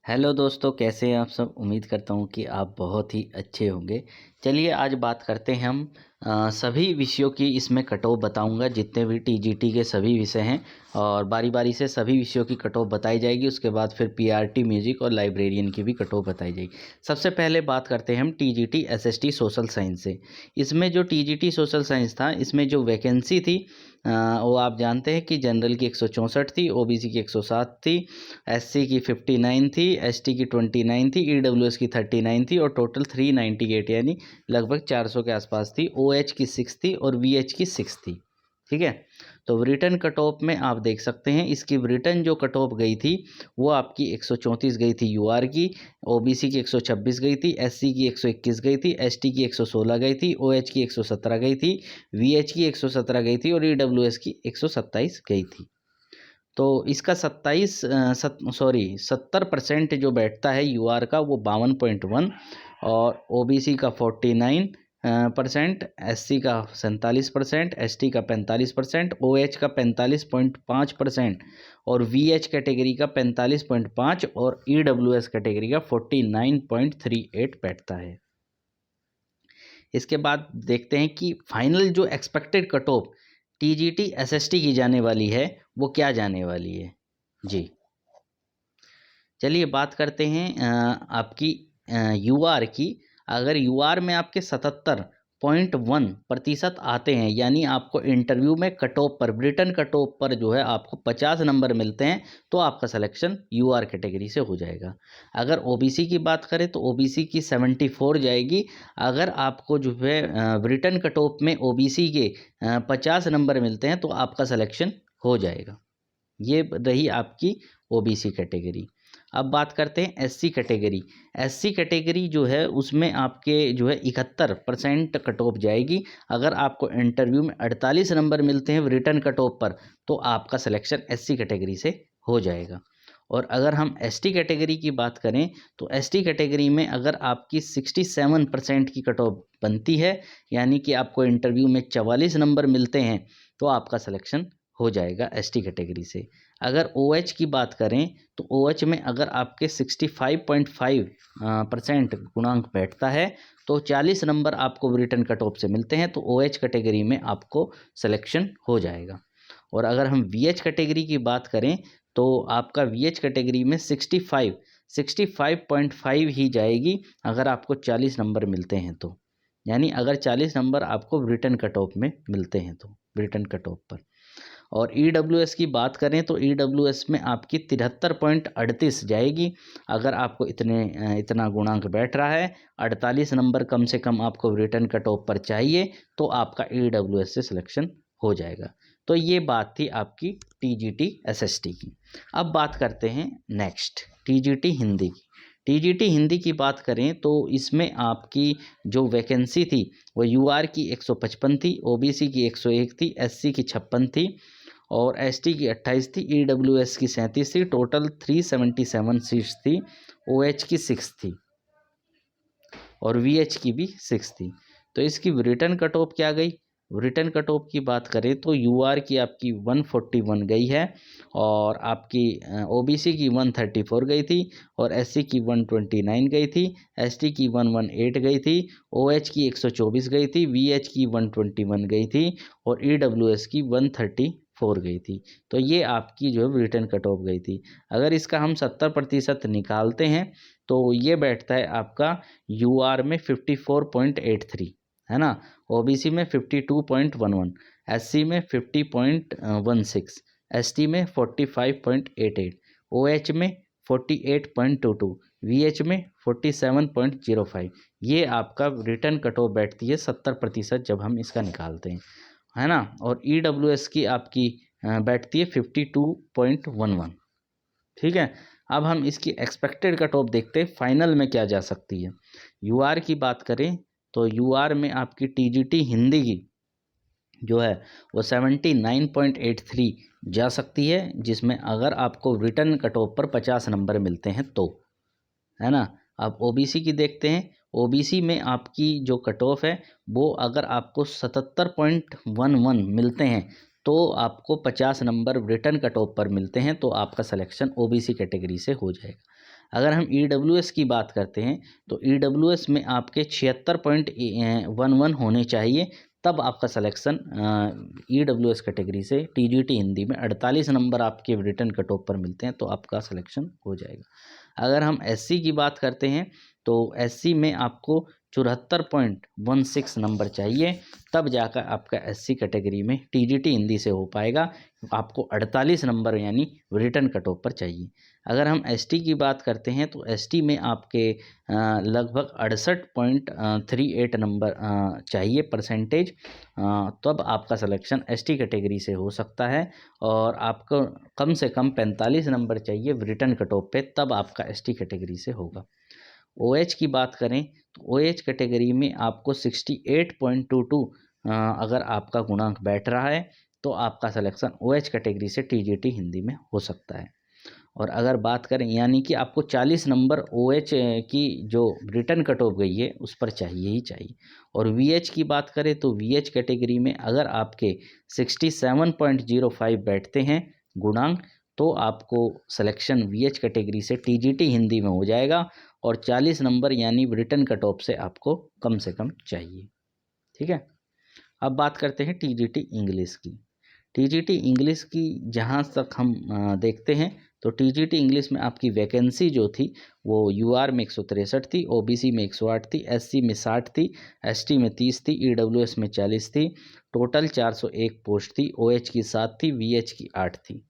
Hello दोस्तों, कैसे हैं आप सब। उम्मीद करता हूँ कि आप बहुत ही अच्छे होंगे। चलिए आज बात करते हैं हम सभी विषयों की। इसमें कट ऑफ बताऊँगा, जितने भी टीजीटी के सभी विषय हैं, और बारी बारी से सभी विषयों की कट ऑफ बताई जाएगी। उसके बाद फिर पीआरटी म्यूजिक और लाइब्रेरियन की भी कट ऑफ बताई जाएगी। सबसे पहले बात करते हैं हम टीजीटी एसएसटी सोशल साइंस से। इसमें जो टीजीटी सोशल साइंस था, इसमें जो वैकेंसी थी वो आप जानते हैं कि जनरल की 164 थी, ओबीसी की 107 थी, एससी की 59 थी, एसटी की 29 थी, ईडब्ल्यूएस की 39 थी और टोटल 398 यानी लगभग 400 के आसपास थी। ओएच की 6 थी और वीएच की 6 थी। ठीक है, तो रिटर्न कट ऑफ में आप देख सकते हैं इसकी रिटर्न जो कट ऑफ गई थी वो आपकी 134 गई थी यूआर की, ओबीसी की 126 गई थी, एससी की 121 गई थी, एसटी की 116 गई थी, ओएच की 117 गई थी, वीएच की 117 गई थी और ईडब्ल्यूएस की 127 गई थी। तो इसका 70% जो बैठता है यूआर का वो 52.1 और ओबीसी का 49%, एससी का 47%, एसटी का 45%, ओएच का 45.5% और वीएच कैटेगरी का 45.5 और ईडब्ल्यूएस कैटेगरी का 49.38 बैठता है। इसके बाद देखते हैं कि फाइनल जो expected cut off TGT SST की जाने वाली है वो क्या जाने वाली है जी। चलिए बात करते हैं आपकी यूआर की। अगर यूआर में आपके 77.1% आते हैं, यानी आपको इंटरव्यू में कट ऑफ पर, ब्रिटन कट ऑफ पर जो है आपको 50 नंबर मिलते हैं, तो आपका सिलेक्शन यूआर कैटेगरी से हो जाएगा। अगर ओबीसी की बात करें तो ओबीसी की 74 जाएगी। अगर आपको जो है ब्रिटन कट ऑफ में ओबीसी के 50 नंबर मिलते हैं तो आपका सिलेक्शन हो जाएगा। ये रही आपकी ओबीसी कैटेगरी। अब बात करते हैं एससी कैटेगरी। एससी कैटेगरी जो है उसमें आपके जो है 71% कट ऑफ जाएगी। अगर आपको इंटरव्यू में 48 नंबर मिलते हैं रिटर्न कट ऑफ पर तो आपका सिलेक्शन एससी कैटेगरी से हो जाएगा। और अगर हम एसटी कैटेगरी की बात करें तो एसटी कैटेगरी में अगर आपकी 67% की कट ऑफ बनती है, यानी कि आपको इंटरव्यू में 44 नंबर मिलते हैं, तो आपका सिलेक्शन हो जाएगा एसटी कैटेगरी से। अगर ओएच की बात करें तो ओएच में अगर आपके 65.5% गुणांक बैठता है तो 40 नंबर आपको रिटर्न कट ऑफ से मिलते हैं, तो ओएच कैटेगरी में आपको सिलेक्शन हो जाएगा। और अगर हम वीएच कैटेगरी की बात करें तो आपका वीएच कैटेगरी में 65.5 ही जाएगी अगर आपको 40 नंबर मिलते हैं तो, यानी अगर 40 नंबर आपको रिटर्न कट ऑफ में मिलते हैं तो रिटर्न कट ऑफ पर। और ईडब्ल्यूएस की बात करें तो ईडब्ल्यूएस में आपकी 73.38 जाएगी। अगर आपको इतना गुणांक बैठ रहा है, 48 नंबर कम से कम आपको रिटर्न कट ऑफ पर चाहिए, तो आपका ईडब्ल्यूएस से सिलेक्शन हो जाएगा। तो ये बात थी आपकी टीजीटी एसएसटी की। अब बात करते हैं नेक्स्ट टीजीटी हिंदी की। टीजीटी हिंदी की बात करें तो इसमें आपकी जो वैकेंसी थी वो यूआर की 155 थी, ओबीसी की 101 थी, एससी की 56 थी और एसटी की 28 थी, ईडब्ल्यूएस की 37 थी। टोटल 377 सीट्स थी। ओएच की 6 थी और वीएच की भी 6 थी। तो इसकी रिटर्न कट ऑफ क्या गई? रिटर्न कट ऑफ की बात करें तो यूआर की आपकी 141 गई है और आपकी ओबीसी की 134 गई थी और एससी की 129 गई थी, एसटी की 118 गई थी, ओएच की 124 गई थी, वीएच की 121 गई थी और ईडब्ल्यूएस की 134 गई थी। तो ये आपकी जो है रिटर्न कट ऑफ गई थी। अगर इसका हम 70% निकालते हैं तो ये बैठता है आपका यूआर में 54.83, है ना, ओबीसी में 52.11, एससी में 50.16, एसटी में 45.88, ओएच में 48.22, वीएच में 47.05। ये आपका रिटर्न कट ऑफ बैठती है 70% जब हम इसका निकालते हैं, है ना। और ईडब्ल्यूएस की आपकी बैठती है 52.11। ठीक है, अब हम इसकी एक्सपेक्टेड कट ऑफ देखते हैं फाइनल में क्या जा सकती है। यूआर की बात करें तो यूआर में आपकी टीजीटी हिंदी की जो है वो 79.83 जा सकती है, जिसमें अगर आपको रिटर्न कट ऑफ पर 50 नंबर मिलते हैं तो, है ना। अब ओबीसी की देखते हैं। ओबीसी में आपकी जो कट ऑफ है वो अगर आपको 77.11 मिलते हैं तो आपको 50 नंबर रिटर्न कट ऑफ पर मिलते हैं तो आपका सिलेक्शन ओबीसी कैटेगरी से हो जाएगा। अगर हम ईडब्ल्यूएस की बात करते हैं तो ईडब्ल्यूएस में आपके 76.11 होने चाहिए, तब आपका सिलेक्शन ईडब्ल्यूएस कैटेगरी से। टीजीटी हिंदी में 48 नंबर आपके रिटर्न कट ऑफ पर मिलते हैं तो आपका सिलेक्शन हो जाएगा। अगर हम एससी की बात करते हैं तो एससी में आपको 74.16 नंबर चाहिए, तब जाकर आपका एससी कैटेगरी में टीजीटी हिंदी से हो पाएगा। आपको 48 नंबर यानी रिटर्न कट ऑफ पर चाहिए। अगर हम एसटी की बात करते हैं तो एसटी में आपके लगभग 68.38 नंबर चाहिए परसेंटेज, तब आपका सिलेक्शन एसटी कैटेगरी से हो सकता है। और आपको कम से कम 45 नंबर चाहिए रिटर्न कट ऑफ पे, तब आपका एसटी कैटेगरी से होगा। ओएच की बात करें तो ओएच कैटेगरी में आपको 68.22 अगर आपका गुणांक बैठ रहा है तो आपका सिलेक्शन ओएच कैटेगरी से टीजीटी हिंदी में हो सकता है। और अगर बात करें यानी कि आपको 40 नंबर ओएच की जो रिटर्न कट ऑफ गई है उस पर चाहिए ही चाहिए। और वीएच की बात करें तो वीएच कैटेगरी में अगर आपके 67.05 बैठते हैं गुणांक, तो आपको सिलेक्शन वीएच कैटेगरी से टीजीटी हिंदी में हो जाएगा। और 40 नंबर यानी रिटर्न कट ऑफ से आपको कम से कम चाहिए। ठीक है, अब बात करते हैं टीजीटी इंग्लिश की। टीजीटी इंग्लिश की जहाँ तक हम देखते हैं तो टीजीटी इंग्लिश में आपकी वैकेंसी जो थी वो यूआर में 163 थी, ओबीसी में 108 थी, एससी में 60 थी, एसटी में 30 थी, ईडब्ल्यूएस में 40 थी। टोटल 401 पोस्ट थी। ओएच की 7 थी, वीएच की 8 थी।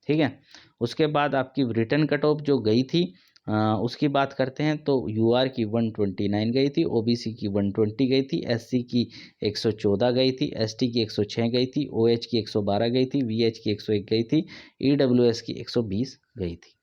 ठीक है, उसके बाद आपकी रिटर्न कट ऑफ जो गई थी उसकी बात करते हैं तो यूआर की 129 गई थी, ओबीसी की 120 गई थी, एससी की 114 गई थी, एसटी की 106 गई थी, ओएच की 112 गई थी, वीएच की 101 गई थी, ईडब्ल्यूएस की 120 गई थी।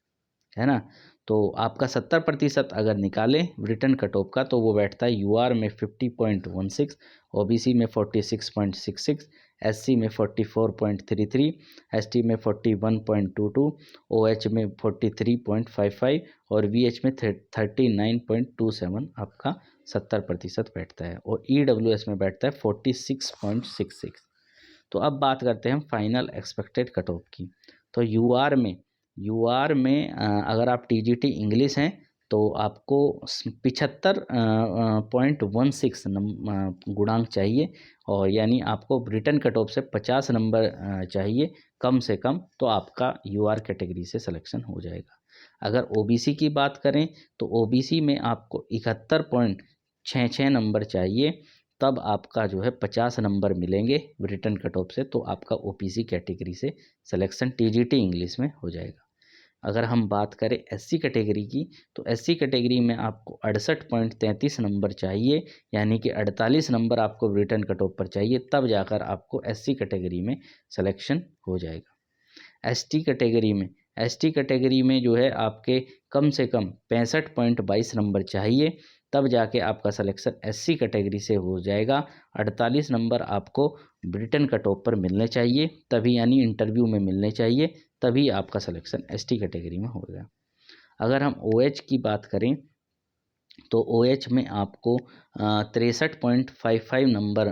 है ना। तो आपका 70% अगर निकालें रिटर्न कट ऑफ का तो वो बैठता है यूआर में 50.16, ओबीसी में 46.66, एससी में 44.33, एसटी में 41.22, ओएच में 43.55 और वीएच में 39.27 आपका 70% बैठता है। और ईडब्ल्यूएस में बैठता है 46.66। तो अब बात करते हैं हम फाइनल एक्सपेक्टेड कट ऑफ की। तो यूआर में अगर आप टीजीटी इंग्लिश हैं तो आपको 75.16 गुणांक चाहिए। और यानी आपको रिटर्न कट ऑफ से 50 नंबर चाहिए कम से कम, तो आपका यूआर कैटेगरी से सिलेक्शन हो जाएगा। अगर ओबीसी की बात करें तो ओबीसी में आपको 71.66 नंबर चाहिए, तब आपका जो है 50 नंबर मिलेंगे रिटर्न कट ऑफ से, तो आपका ओबीसी कैटेगरी से सिलेक्शन टीजीटी इंग्लिश में हो जाएगा। अगर हम बात करें एससी कैटेगरी की तो एससी कैटेगरी में आपको 68.33 नंबर चाहिए, यानी कि 48 नंबर आपको रिटर्न कट ऑफ पर चाहिए, तब जाकर आपको एससी कैटेगरी में सिलेक्शन हो जाएगा। एसटी कैटेगरी में जो है आपके कम से कम 65.22 नंबर चाहिए, तब जाके आपका सिलेक्शन एससी कैटेगरी से हो जाएगा। 48 नंबर आपको रिटन कट ऑफ पर मिलने चाहिए तभी, यानी इंटरव्यू में मिलने चाहिए तभी आपका सिलेक्शन एसटी कैटेगरी में होगा। अगर हम ओएच की बात करें तो ओएच में आपको 63.55 नंबर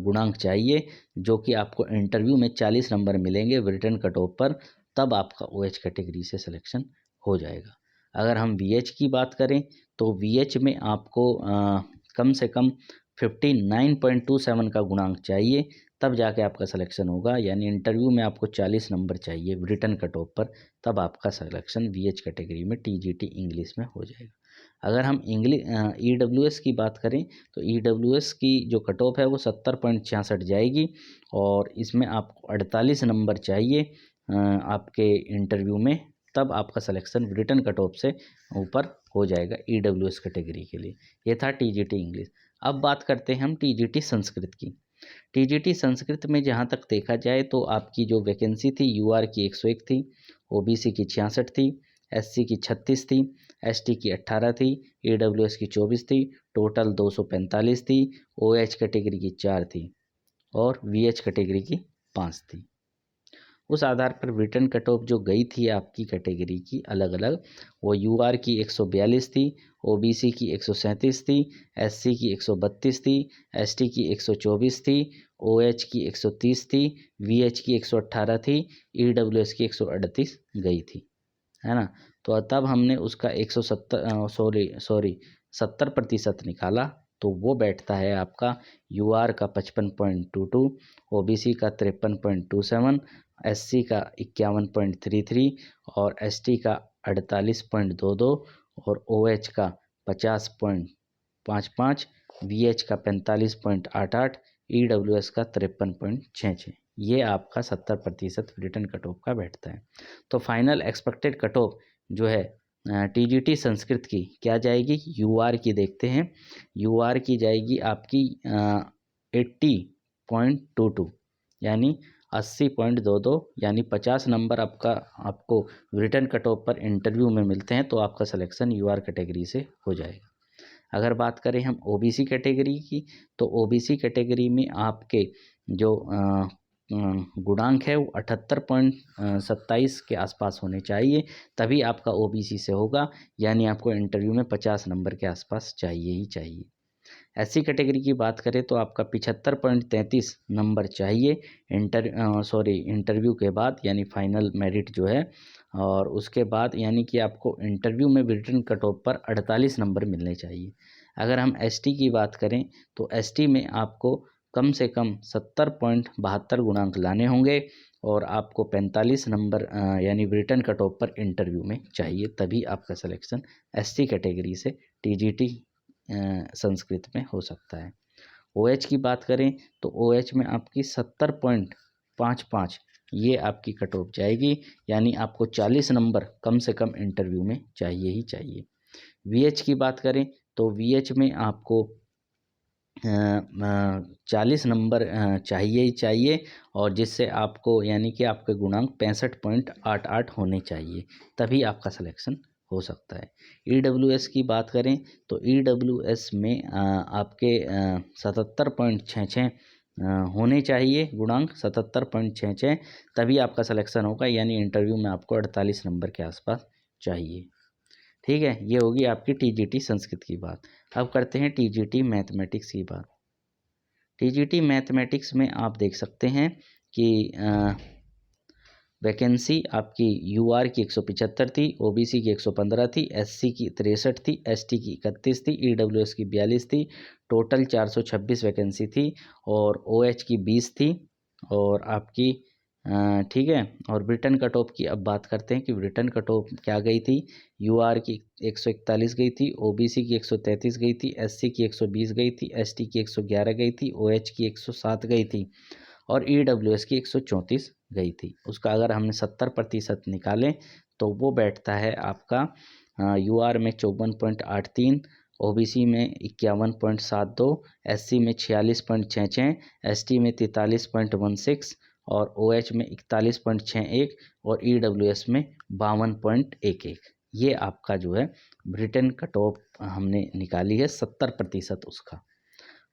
गुणांक चाहिए, जो कि आपको इंटरव्यू में 40 नंबर मिलेंगे रिटन कट ऑफ पर, तब आपका ओएच कैटेगरी से सिलेक्शन हो जाएगा। अगर हम वीएच की बात करें तो वीएच में आपको कम से कम 59.27 का गुणांक चाहिए, तब जाके आपका सिलेक्शन होगा, यानी इंटरव्यू में आपको 40 नंबर चाहिए रिटन कट ऑफ पर, तब आपका सिलेक्शन वीएच कैटेगरी में टीजीटी इंग्लिश में हो जाएगा। अगर हम ईडब्ल्यूएस की बात करें तो ईडब्ल्यूएस की जो कट ऑफ है वो 70.66 जाएगी, और इसमें आपको 48 नंबर चाहिए आपके इंटरव्यू में, तब आपका सिलेक्शन रिटन कट ऑफ से ऊपर हो जाएगा ईडब्ल्यूएस कैटेगरी के लिए। ये था टीजीटी इंग्लिश। अब बात करते हैं हम टीजीटी संस्कृत की। टीजीटी संस्कृत में जहाँ तक देखा जाए तो आपकी जो वैकेंसी थी यूआर की 101 थी, ओबीसी की 66 थी, एससी की 36 थी, एसटी की 18 थी, ईडब्ल्यूएस की 24 थी, टोटल 245 थी, ओएच कैटेगरी की 4 थी और वीएच कैटेगरी की 5 थी। उस आधार पर रिटर्न कट ऑफ जो गई थी आपकी कैटेगरी की अलग अलग, वो यूआर की 142 थी, ओबीसी की 137 थी, एससी की 132 थी, एसटी की 124 थी, ओएच की 130 थी, वीएच की 118 थी, ईडब्ल्यूएस की 138 गई थी, है ना। तो तब हमने उसका 70% निकाला, तो वो बैठता है आपका यूआर का 55.22, ओबीसी का 53.27, एससी का 51.33 और एसटी का 48.22 और ओएच का 50.55, वीएच का 45.88, ईडब्ल्यूएस का 53.66। ये आपका 70% रिटर्न कट ऑफ का बैठता है। तो फाइनल एक्सपेक्टेड कट ऑफ जो है टीजीटी संस्कृत की क्या जाएगी, यूआर की देखते हैं। यूआर की जाएगी आपकी 80.22 यानी 80.22, यानी 50 नंबर आपको रिटर्न कट ऑफ पर इंटरव्यू में मिलते हैं तो आपका सिलेक्शन यूआर कैटेगरी से हो जाएगा। अगर बात करें हम ओबीसी कैटेगरी की, तो ओबीसी कैटेगरी में आपके जो गुणांक है वो 78.27 के आसपास होने चाहिए, तभी आपका ओबीसी से होगा, यानी आपको इंटरव्यू में 50 नंबर के आसपास चाहिए ही चाहिए। एससी कैटेगरी की बात करें तो आपका 75.33 नंबर चाहिए इंटरव्यू के बाद, यानी फाइनल मेरिट जो है, और उसके बाद यानी कि आपको इंटरव्यू में रिटन कट ऑफ पर 48 नंबर मिलने चाहिए। अगर हम एसटी की बात करें तो एसटी में आपको कम से कम 70.72 गुणांक लाने होंगे और आपको 45 नंबर यानी रिटन कट ऑफ पर इंटरव्यू में चाहिए, तभी आपका सिलेक्शन एसटी कैटेगरी से टीजीटी संस्कृत में हो सकता है। ओएच की बात करें तो ओएच में आपकी 70.55 ये आपकी कट ऑफ जाएगी, यानी आपको 40 नंबर कम से कम इंटरव्यू में चाहिए ही चाहिए। वीएच की बात करें तो वीएच में आपको 40 नंबर चाहिए ही चाहिए, और जिससे आपको यानी कि आपके गुणांक 65.88 होने चाहिए, तभी आपका सिलेक्शन हो सकता है। ईडब्ल्यूएस की बात करें तो ईडब्ल्यूएस में आपके 77.66 होने चाहिए गुणांक, 77.66, तभी आपका सिलेक्शन होगा, यानी इंटरव्यू में आपको 48 नंबर के आसपास चाहिए। ठीक है, ये होगी आपकी टीजीटी संस्कृत की बात। अब करते हैं टीजीटी मैथमेटिक्स की बात। टीजीटी मैथमेटिक्स में आप देख सकते हैं कि वैकेंसी आपकी यूआर की 175 थी, ओबीसी की 115 थी, एससी की 63 थी, एसटी की 31 थी, ईडब्ल्यूएस की 42 थी, टोटल 426 वैकेंसी थी, और ओएच की 20 थी, और आपकी ठीक है। और ब्रिटेन कट ऑफ की अब बात करते हैं कि ब्रिटेन कट ऑफ क्या गई थी। यूआर की 141 गई थी, ओबीसी की 133 गई थी, एससी की 120 गई थी, एसटी की 111 गई थी, ओएच की 107 गई थी, और ईडब्ल्यूएस की 134 गई थी। उसका अगर हमने 70% निकालें तो वो बैठता है आपका यूआर में 54.83, ओबीसी में 51.72, एससी में 46.66, एसटी में 43.16, और ओएच में 41.61, और ईडब्ल्यूएस में 52.11। ये आपका जो है ब्रिटेन कट ऑफ हमने निकाली है 70% उसका।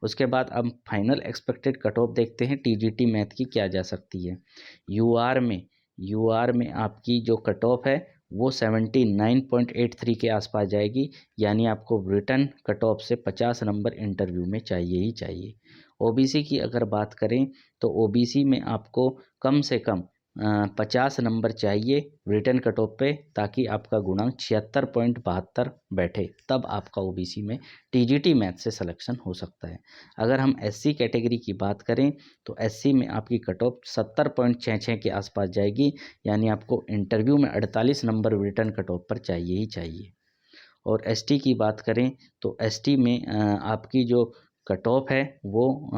उसके बाद अब फाइनल एक्सपेक्टेड कट ऑफ देखते हैं टीजीटी मैथ की क्या जा सकती है। यूआर में आपकी जो कट ऑफ है वो 79.83 के आसपास जाएगी, यानी आपको रिटन कट ऑफ से 50 नंबर इंटरव्यू में चाहिए ही चाहिए। ओबीसी की अगर बात करें तो ओबीसी में आपको कम से कम 50 नंबर चाहिए रिटन कट ऑफ पे, ताकि आपका गुणांक 76.72 बैठे, तब आपका ओबीसी में टीजीटी मैथ से सिलेक्शन हो सकता है। अगर हम एससी कैटेगरी की बात करें तो एससी में आपकी कट ऑफ 70.66 के आसपास जाएगी, यानी आपको इंटरव्यू में 48 नंबर रिटन कट ऑफ पर चाहिए ही चाहिए। और एसटी की बात करें तो एसटी में आपकी जो कट ऑफ है वो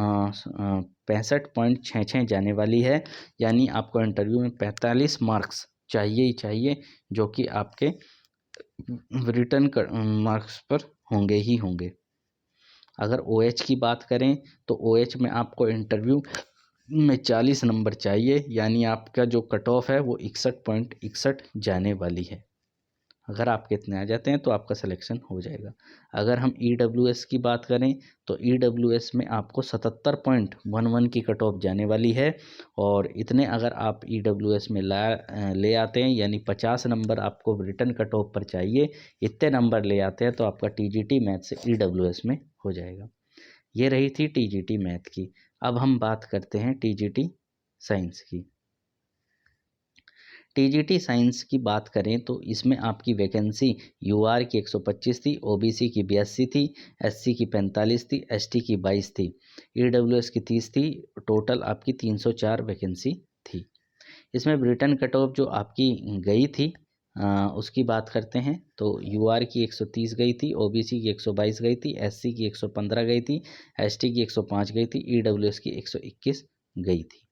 65.66 जाने वाली है, यानी आपको इंटरव्यू में 45 मार्क्स चाहिए ही चाहिए, जो कि आपके रिटन मार्क्स पर होंगे ही होंगे। अगर ओएच की बात करें तो ओएच में आपको इंटरव्यू में 40 नंबर चाहिए, यानी आपका जो कट ऑफ है वो 61.61 जाने वाली है। अगर आपके इतने आ जाते हैं तो आपका सिलेक्शन हो जाएगा। अगर हम EWS की बात करें तो EWS में आपको 77.11 की कट ऑफ जाने वाली है, और इतने अगर आप EWS में ले आते हैं, यानी 50 नंबर आपको रिटन कट ऑफ पर चाहिए, इतने नंबर ले आते हैं तो आपका TGT मैथ से EWS में हो जाएगा। ये रही थी TGT मैथ की। अब हम बात करते हैं TGT साइंस की। TGT साइंस की बात करें तो इसमें आपकी वैकेंसी UR की 125 थी, OBC की 82 थी, SC की 45 थी, ST की 22 थी, EWS की 30 थी। टोटल आपकी 304 वैकेंसी थी। इसमें रिटन कट ऑफ जो आपकी गई थी उसकी बात करते हैं तो UR की 130 गई थी, OBC की 122 गई थी, SC की 115 गई थी, ST की 105 गई थी, EWS की 121 गई थी।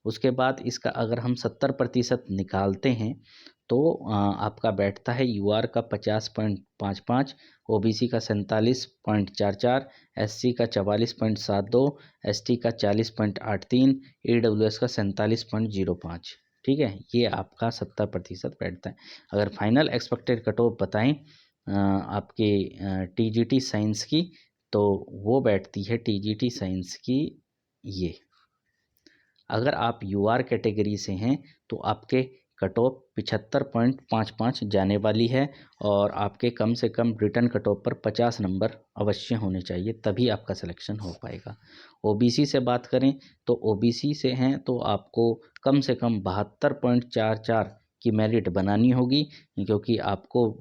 उसके बाद इसका अगर हम 70% निकालते हैं तो आपका बैठता है UR का 50.55, OBC का 47.44, SC का 44.72, ST का 40.83, EWS का 47.05। ठीक है, ये आपका 70% बैठता है। अगर फाइनल एक्सपेक्टेड कट ऑफ बताएं आपके TGT साइंस की, तो वो बैठती है TGT साइंस की ये। अगर आप UR कैटेगरी से हैं तो आपके कट ऑफ 75.55 जाने वाली है, और आपके कम से कम रिटर्न कट ऑफ पर 50 नंबर अवश्य होने चाहिए, तभी आपका सिलेक्शन हो पाएगा। OBC से बात करें तो OBC से हैं तो आपको कम से कम 72.44 की मेरिट बनानी होगी, क्योंकि आपको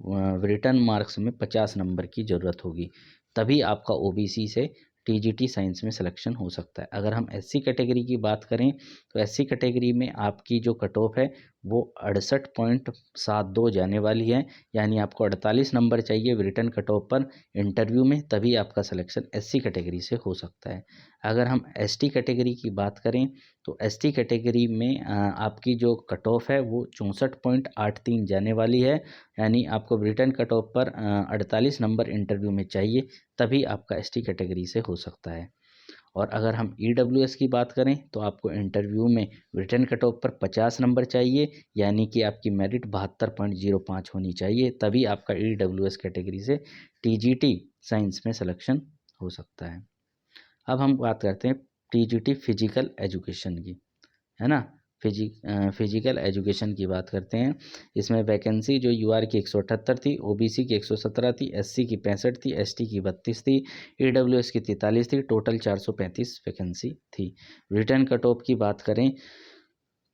रिटर्न मार्क्स में 50 नंबर की ज़रूरत होगी, तभी आपका OBC से TGT साइंस में सिलेक्शन हो सकता है। अगर हम SC कैटेगरी की बात करें तो SC कैटेगरी में आपकी जो कट ऑफ है वो 68.72 जाने वाली है, यानी आपको 48 नंबर चाहिए रिटन कट ऑफ पर इंटरव्यू में, तभी आपका सिलेक्शन SC कैटेगरी से हो सकता है। अगर हम ST कैटेगरी की बात करें तो ST कैटेगरी में आपकी जो कट ऑफ है वो 64.83 जाने वाली है, यानी आपको रिटन कट ऑफ पर 48 नंबर इंटरव्यू में चाहिए, तभी आपका ST कैटेगरी से हो सकता है। और अगर हम EWS की बात करें तो आपको इंटरव्यू में रिटन कट ऑफ पर 50 नंबर चाहिए, यानी कि आपकी मेरिट 72.05 होनी चाहिए, तभी आपका EWS कैटेगरी से TGT साइंस में सिलेक्शन हो सकता है। अब हम बात करते हैं TGT फिजिकल एजुकेशन की, है ना। फिजिकल एजुकेशन की बात करते हैं। इसमें वैकेंसी जो UR की 178 थी, OBC की 117 थी, SC की 65 थी, ST की 32 थी, EWS की 43 थी। टोटल 435 वैकेंसी थी। रिटर्न कट ऑफ की बात करें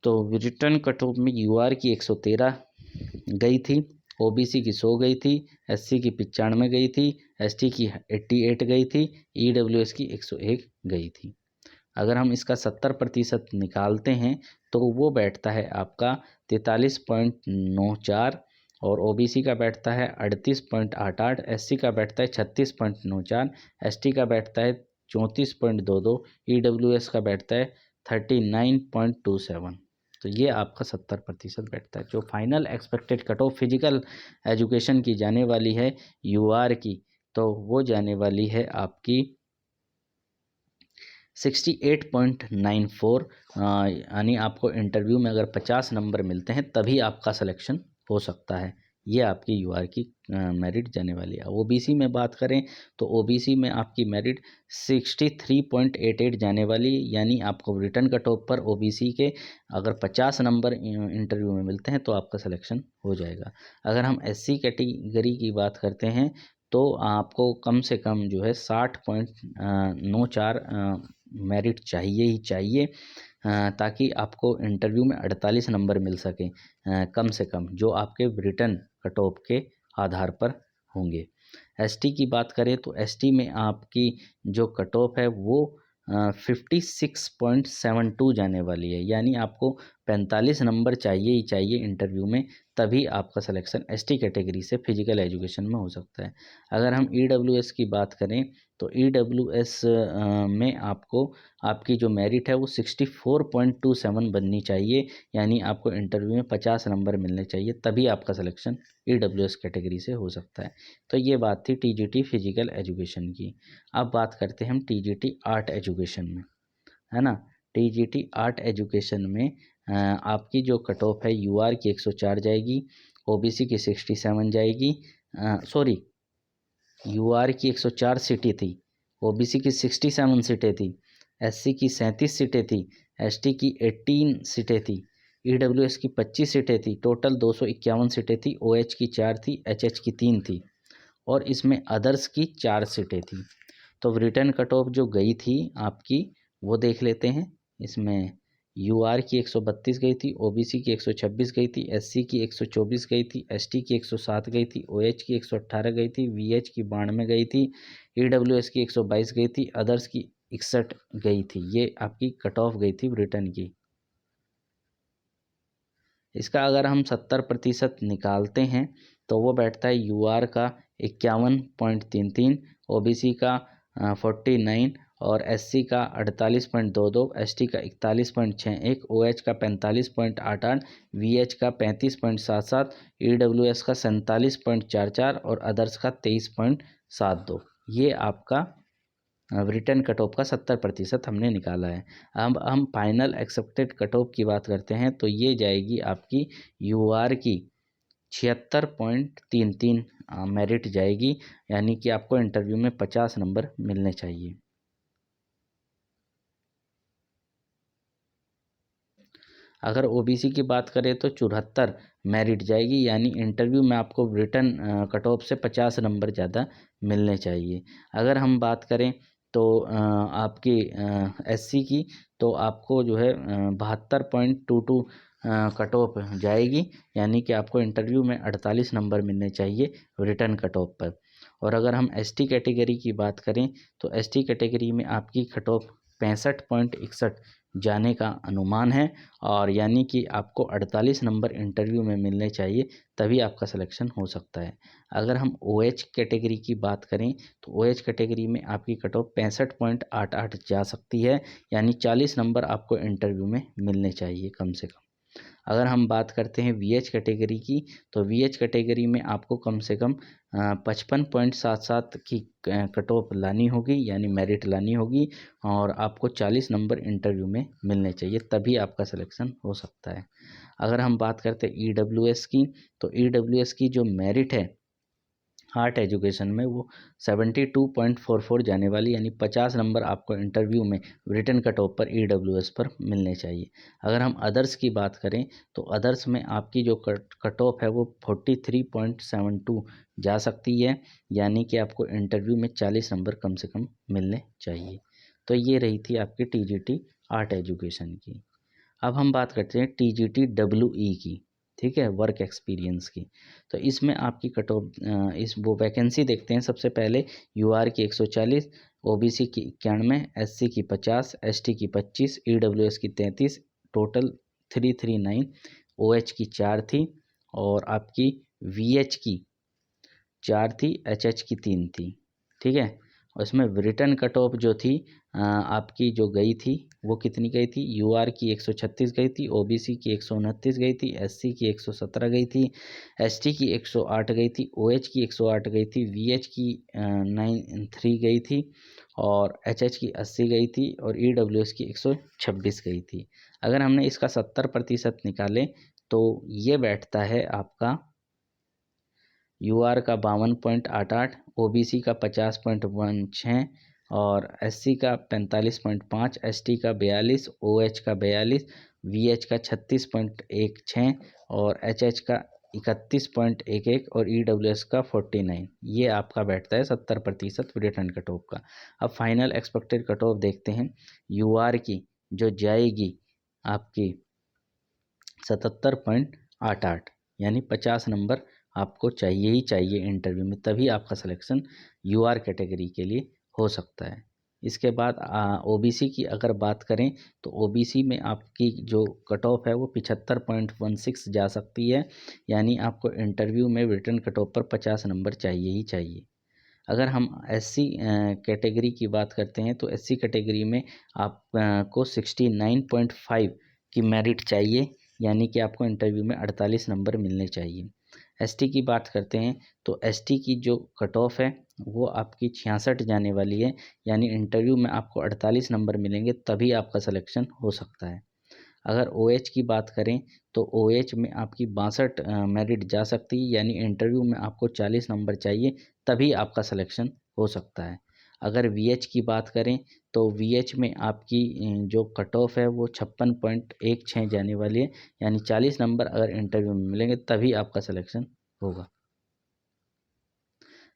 तो रिटर्न कट ऑफ में UR की 113 गई थी, OBC की 100 गई थी, SC की 95 गई थी, ST की 88 गई थी, EWS की 101 गई थी। अगर हम इसका 70% निकालते हैं तो वो बैठता है आपका 43.94, और OBC का बैठता है 38.88, SC का बैठता है 36.94, ST का बैठता है 34.22, EWS का बैठता है 39.27। तो ये आपका 70% बैठता है। जो final expected cut off physical education की जाने वाली है UR की, तो वो जाने वाली है आपकी 68.94, यानी आपको इंटरव्यू में अगर 50 नंबर मिलते हैं तभी आपका सिलेक्शन हो सकता है। ये आपकी UR की मेरिट जाने वाली है। OBC में बात करें तो OBC में आपकी मेरिट 63.88 जाने वाली, यानी आपको रिटर्न कट ऑफ पर OBC के अगर 50 नंबर इंटरव्यू में मिलते हैं तो आपका सिलेक्शन हो जाएगा। अगर हम SC कैटेगरी की बात करते हैं तो आपको कम से कम जो है 60.94 मेरिट चाहिए ही चाहिए, ताकि आपको इंटरव्यू में 48 नंबर मिल सके कम से कम, जो आपके रिटन कट ऑफ के आधार पर होंगे। ST की बात करें तो ST में आपकी जो कट ऑफ है वो 56.72 जाने वाली है, यानी आपको 45 नंबर चाहिए ही चाहिए इंटरव्यू में, तभी आपका सिलेक्शन ST कैटेगरी से फिजिकल एजुकेशन में हो सकता है। अगर हम EWS की बात करें तो EWS में आपको आपकी जो मेरिट है वो 64.27 बननी चाहिए, यानी आपको इंटरव्यू में 50 नंबर मिलने चाहिए, तभी आपका सिलेक्शन EWS कैटेगरी से हो सकता है। तो ये बात थी TGT फिजिकल एजुकेशन की। अब बात करते हैं हम TGT आर्ट एजुकेशन में, है ना। TGT आर्ट एजुकेशन में आपकी जो कट ऑफ है UR की 104 जाएगी, ओबीसी की 67 जाएगी, सॉरी यूआर की 104 सीटें थी, ओबीसी की 67 सीटें थी, एससी की 37 सीटें थी, एसटी की 18 सीटें थी, ईडब्ल्यूएस की 25 सीटें थी, टोटल 251 सीटें थी। ओएच की 4 थी, एचएच की 3 थी और इसमें अदर्स की 4 सीटें थी। तो रिटर्न कट ऑफ जो गई थी आपकी वो देख लेते हैं। इसमें यूआर की 132 गई थी, ओबीसी की 126 गई थी, एससी की 124 गई थी, एसटी की 107 गई थी, ओएच की 118 गई थी, वीएच की 92 गई थी, ईडब्ल्यूएस की 122 गई थी, अदर्स की 61 गई थी। ये आपकी कट ऑफ गई थी रिटर्न की। इसका अगर हम 70% निकालते हैं तो वो बैठता है यूआर का 51.33, ओबीसी का 49 और एससी का 48.22, एसटी का 41.61, ओएच का 45.88, वीएच का 35.77, ईडब्ल्यूएस का 47.44 और अदर्स का 23.72। ये आपका रिटर्न कट ऑफ का 70% हमने निकाला है। अब हम फाइनल एक्सेप्टेड कट ऑफ की बात करते हैं तो ये जाएगी आपकी यूआर की 76.33 मेरिट जाएगी, यानी कि आपको इंटरव्यू में 50 नंबर मिलने चाहिए। अगर ओबीसी की बात करें तो 74 मेरिट जाएगी, यानी इंटरव्यू में आपको रिटर्न कट ऑफ से 50 नंबर ज़्यादा मिलने चाहिए। अगर हम बात करें तो आपकी एससी की तो आपको जो है 72.22 कट ऑफ जाएगी, यानी कि आपको इंटरव्यू में 48 नंबर मिलने चाहिए रिटर्न कट ऑफ पर। और अगर हम एसटी कैटेगरी की बात करें तो एसटी कैटेगरी में आपकी कट ऑफ 65.61 जाने का अनुमान है, और यानी कि आपको 48 नंबर इंटरव्यू में मिलने चाहिए, तभी आपका सिलेक्शन हो सकता है। अगर हम ओएच कैटेगरी की बात करें तो ओएच कैटेगरी में आपकी कट ऑफ 65.88 जा सकती है, यानी 40 नंबर आपको इंटरव्यू में मिलने चाहिए कम से कम। अगर हम बात करते हैं वीएच कैटेगरी की तो वीएच कैटेगरी में आपको कम से कम 55.77 की कट ऑफ लानी होगी, यानी मेरिट लानी होगी, और आपको 40 नंबर इंटरव्यू में मिलने चाहिए, तभी आपका सिलेक्शन हो सकता है। अगर हम बात करते हैं ईडब्ल्यूएस की तो ईडब्ल्यूएस की जो मेरिट है हार्ट एजुकेशन में वो 72.44 जाने वाली, यानी 50 नंबर आपको इंटरव्यू में रिटन कट ऑफ पर ईडब्ल्यूएस पर मिलने चाहिए। अगर हम अदर्स की बात करें तो अदर्स में आपकी जो कट ऑफ है वो 43.72 जा सकती है, यानी कि आपको इंटरव्यू में 40 नंबर कम से कम मिलने चाहिए। तो ये रही थी आपकी टीजीटी आर्ट एजुकेशन की। अब हम बात करते हैं टीजीटी डब्ल्यूई की, ठीक है, वर्क एक्सपीरियंस की। तो इसमें आपकी कट ऑफ इस वो वैकेंसी देखते हैं। सबसे पहले यूआर की 140, ओबीसी की 91, एससी की 50, एसटी की 25, ईडब्ल्यूएस की 33, टोटल 339, ओएच की 4 थी और आपकी वीएच की 4 थी, एचएच की 3 थी, ठीक है। और इसमें रिटर्न कट ऑफ जो थी आपकी जो गई थी वो कितनी गई थी, यूआर की 136 गई थी, ओबीसी की 129 गई थी, एससी की 117 गई थी, एसटी की 108 गई थी, ओएच की 108 गई थी, वीएच की 93 गई थी और एचएच की 80 गई थी और ईडब्ल्यूएस की 126 गई थी। अगर हमने इसका 70% निकाले तो ये बैठता है आपका यूआर का 52.88, ओबीसी का 50.16 और एससी का 45.5, एसटी का 42, ओएच का 42, वीएच का 36.16 और एचएच का 31.11 और ईडब्ल्यूएस का 49। ये आपका बैठता है 70% रिटर्न कट ऑफ का। अब फाइनल एक्सपेक्टेड कट ऑफ देखते हैं। यूआर की जो जाएगी आपकी 77.88, यानी 50 नंबर आपको चाहिए ही चाहिए इंटरव्यू में, तभी आपका सिलेक्शन यूआर कैटेगरी के लिए हो सकता है। इसके बाद ओबीसी की अगर बात करें तो ओबीसी में आपकी जो कट ऑफ है वो 75.16 जा सकती है, यानी आपको इंटरव्यू में रिटन कट ऑफ पर 50 नंबर चाहिए ही चाहिए। अगर हम एससी कैटेगरी की बात करते हैं तो एससी कैटेगरी में आपको 69.5 की मेरिट चाहिए, यानी कि आपको इंटरव्यू में 48 नंबर मिलने चाहिए। एसटी की बात करते हैं तो एसटी की जो कट ऑफ है वो आपकी 66 जाने वाली है, यानी इंटरव्यू में आपको 48 नंबर मिलेंगे, तभी आपका सिलेक्शन हो सकता है। अगर OH की बात करें तो OH में आपकी 62 मेरिट जा सकती है, यानी इंटरव्यू में आपको 40 नंबर चाहिए तभी आपका सिलेक्शन हो सकता है। अगर VH की बात करें तो VH में आपकी जो कट ऑफ है वो 56.16 जाने वाली है, यानी 40 नंबर अगर इंटरव्यू में मिलेंगे तभी आपका सिलेक्शन होगा।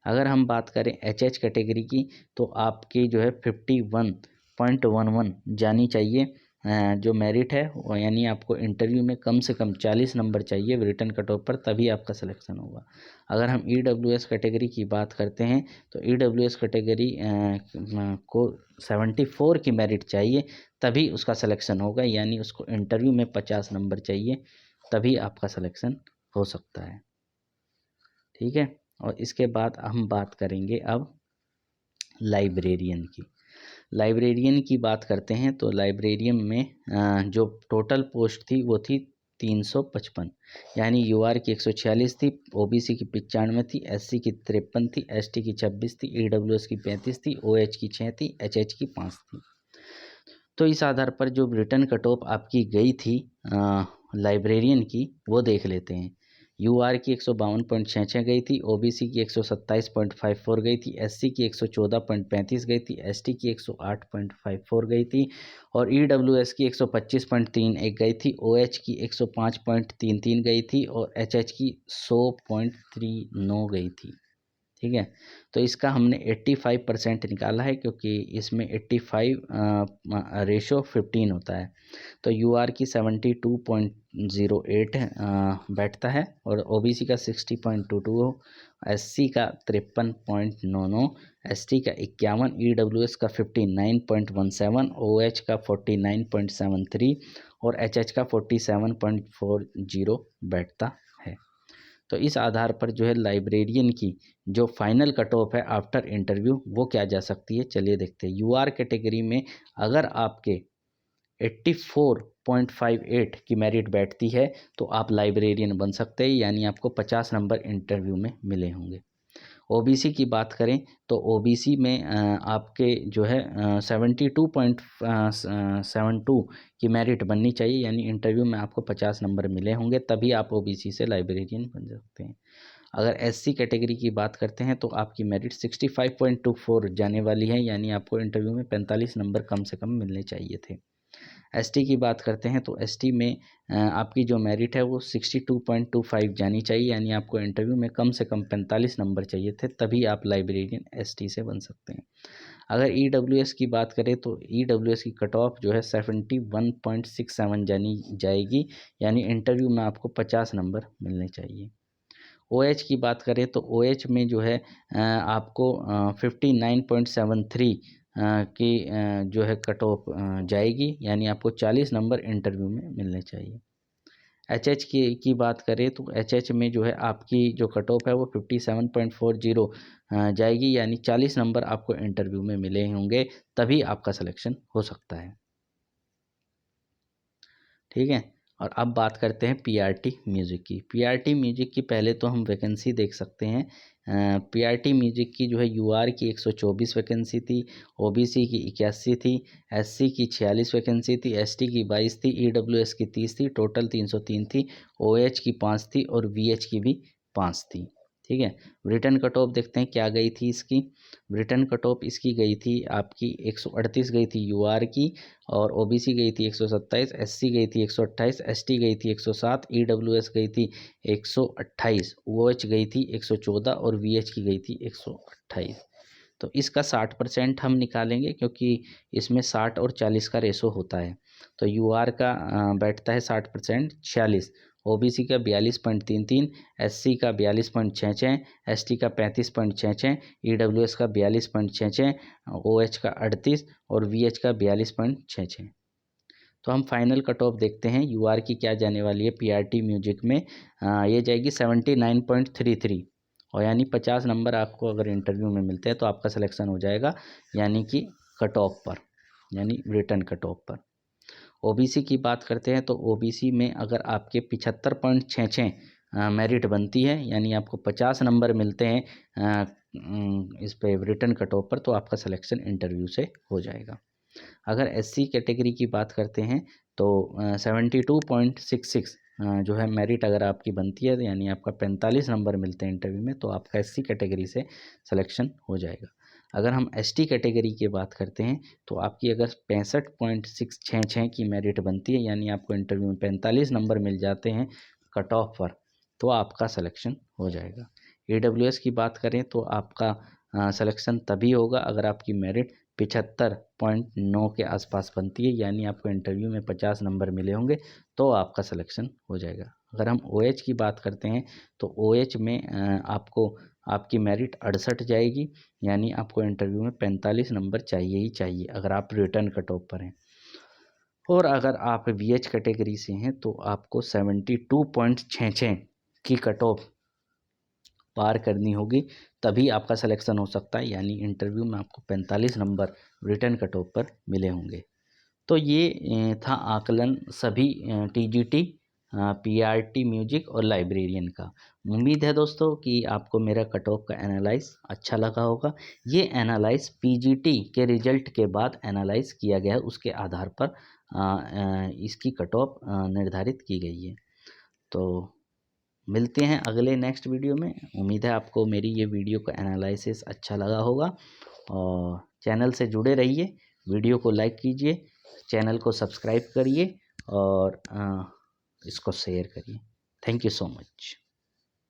अगर हम बात करें HH कैटेगरी की तो आपकी जो है 51.11 जानी चाहिए जो मेरिट है, यानी आपको इंटरव्यू में कम से कम 40 नंबर चाहिए रिटन कट ऑफ पर तभी आपका सिलेक्शन होगा। अगर हम EWS कैटेगरी की बात करते हैं तो EWS कैटेगरी को 74 की मेरिट चाहिए तभी उसका सिलेक्शन होगा, यानी उसको इंटरव्यू में 50 नंबर चाहिए तभी आपका सिलेक्शन हो सकता है। ठीक है, और इसके बाद हम बात करेंगे अब लाइब्रेरियन की। लाइब्रेरियन की बात करते हैं तो लाइब्रेरियन में जो टोटल पोस्ट थी वो थी 355, यानी UR की 146 थी, OBC की 95 थी, SC की 53 थी, ST की 26 थी, EWS की 35 थी, OH की 6 थी, HH की 5 थी। तो इस आधार पर जो रिटन कट ऑफ आपकी गई थी लाइब्रेरियन की वो देख लेते हैं। UR की 152.66 गई थी, OBC की 127.54 गई थी, SC की 114.35 गई थी, ST की 108.54 गई थी और EWS की 125.31 गई थी, OH की 105.33 गई थी और HH की 100.39 गई थी। ठीक है, तो इसका हमने 85% निकाला है क्योंकि इसमें 85 रेशो 15 होता है, तो UR की 72.08 बैठता है और OBC का 60.22, SC का 53.99, ST का 51, EWS का 59.17, OH का 49.73 और HH का 47.40 बैठता है। तो इस आधार पर जो है लाइब्रेरियन की जो फाइनल कट ऑफ है आफ्टर इंटरव्यू वो क्या जा सकती है, चलिए देखते हैं। UR कैटेगरी में अगर आपके 84.58 की मेरिट बैठती है तो आप लाइब्रेरियन बन सकते हैं, यानी आपको 50 नंबर इंटरव्यू में मिले होंगे। OBC की बात करें तो OBC में आपके जो है 72.72 की मेरिट बननी चाहिए, यानी इंटरव्यू में आपको 50 नंबर मिले होंगे तभी आप OBC से लाइब्रेरियन बन सकते हैं। अगर SC कैटेगरी की बात करते हैं तो आपकी मेरिट 65.24 जाने वाली है, यानी आपको इंटरव्यू में 45 नंबर कम से कम मिलने चाहिए थे। ST की बात करते हैं तो ST में आपकी जो मेरिट है वो 62.25 जानी चाहिए, यानी आपको इंटरव्यू में कम से कम 45 नंबर चाहिए थे तभी आप लाइब्रेरियन ST से बन सकते हैं। अगर EWS की बात करें तो EWS की कट ऑफ जो है 71.67 जानी जाएगी, यानी इंटरव्यू में आपको 50 नंबर मिलने चाहिए। OH की बात करें तो OH में जो है आपको 59.73 की जो है कट ऑफ जाएगी, यानी आपको 40 नंबर इंटरव्यू में मिलने चाहिए। HH की बात करें तो HH में जो है आपकी जो कट ऑफ है वो 57.40 जाएगी, यानी 40 नंबर आपको इंटरव्यू में मिले होंगे तभी आपका सिलेक्शन हो सकता है। ठीक है, और अब बात करते हैं PRT म्यूज़िक की। PRT म्यूज़िक की पहले तो हम वैकेंसी देख सकते हैं। PRT म्यूज़िक की जो है UR की 124 वैकेंसी थी, OBC की 81 थी, SC की 46 वैकेंसी थी, ST की 22 थी, EWS की 30 थी, टोटल 303 थी, OH की 5 थी और VH की भी 5 थी। ठीक है, रिटर्न कट ऑफ देखते हैं क्या गई थी इसकी। रिटर्न कट ऑफ इसकी गई थी आपकी 138 गई थी UR की और OBC गई थी 127, SC गई थी 128, ST गई थी 107, EWS गई थी 128, OH गई थी 114 और VH की गई थी 128। तो इसका 60% हम निकालेंगे क्योंकि इसमें 60 और 40 का रेशो होता है। तो UR का बैठता है 60% 46, OBC का 42.33, SC का 42.66, ST का 35.66, EWS का 42.66, OH का 38 और VH का 42.66। तो हम फाइनल कट ऑफ देखते हैं UR की क्या जाने वाली है PRT म्यूजिक में। ये जाएगी 79.33 और यानी 50 नंबर आपको अगर इंटरव्यू में मिलते हैं तो आपका सिलेक्शन हो जाएगा, यानी कि कट ऑफ पर, यानी रिटर्न कट ऑफ पर। OBC की बात करते हैं तो OBC में अगर आपके 75.66 मेरिट बनती है, यानी आपको 50 नंबर मिलते हैं इस पे रिटर्न कट ऑफ पर, तो आपका सिलेक्शन इंटरव्यू से हो जाएगा। अगर एससी कैटेगरी की बात करते हैं तो 72.66 जो है मेरिट अगर आपकी बनती है, यानी आपका 45 नंबर मिलते हैं इंटरव्यू में, तो आपका एससी कैटेगरी से सिलेक्शन हो जाएगा। अगर हम एसटी कैटेगरी की बात करते हैं तो आपकी अगर 65.666 की मेरिट बनती है, यानी आपको इंटरव्यू में 45 नंबर मिल जाते हैं कट ऑफ पर, तो आपका सिलेक्शन हो जाएगा। ईडब्ल्यूएस की बात करें तो आपका सिलेक्शन तभी होगा अगर आपकी मेरिट 75.9 के आसपास बनती है, यानी आपको इंटरव्यू में 50 नंबर मिले होंगे तो आपका सिलेक्शन हो जाएगा। अगर हम ओएच की बात करते हैं तो ओएच में आपको आपकी मेरिट 68 जाएगी, यानी आपको इंटरव्यू में 45 नंबर चाहिए ही चाहिए अगर आप रिटर्न कट ऑफ पर हैं। और अगर आप वीएच कैटेगरी से हैं तो आपको 72.66 की कट ऑफ पार करनी होगी, तभी आपका सिलेक्शन हो सकता है, यानी इंटरव्यू में आपको 45 नंबर रिटर्न कट ऑफ पर मिले होंगे। तो ये था आकलन सभी टीजीटी, पीआरटी म्यूजिक और लाइब्रेरियन का। उम्मीद है दोस्तों कि आपको मेरा कट ऑफ का एनालाइज अच्छा लगा होगा। ये एनालाइज पीजीटी के रिजल्ट के बाद एनालाइज किया गया है, उसके आधार पर इसकी कट ऑफ निर्धारित की गई है। तो मिलते हैं अगले नेक्स्ट वीडियो में। उम्मीद है आपको मेरी ये वीडियो का एनालिसिस अच्छा लगा होगा, और चैनल से जुड़े रहिए, वीडियो को लाइक कीजिए, चैनल को सब्सक्राइब करिए और इसको शेयर करिए। Thank you so much.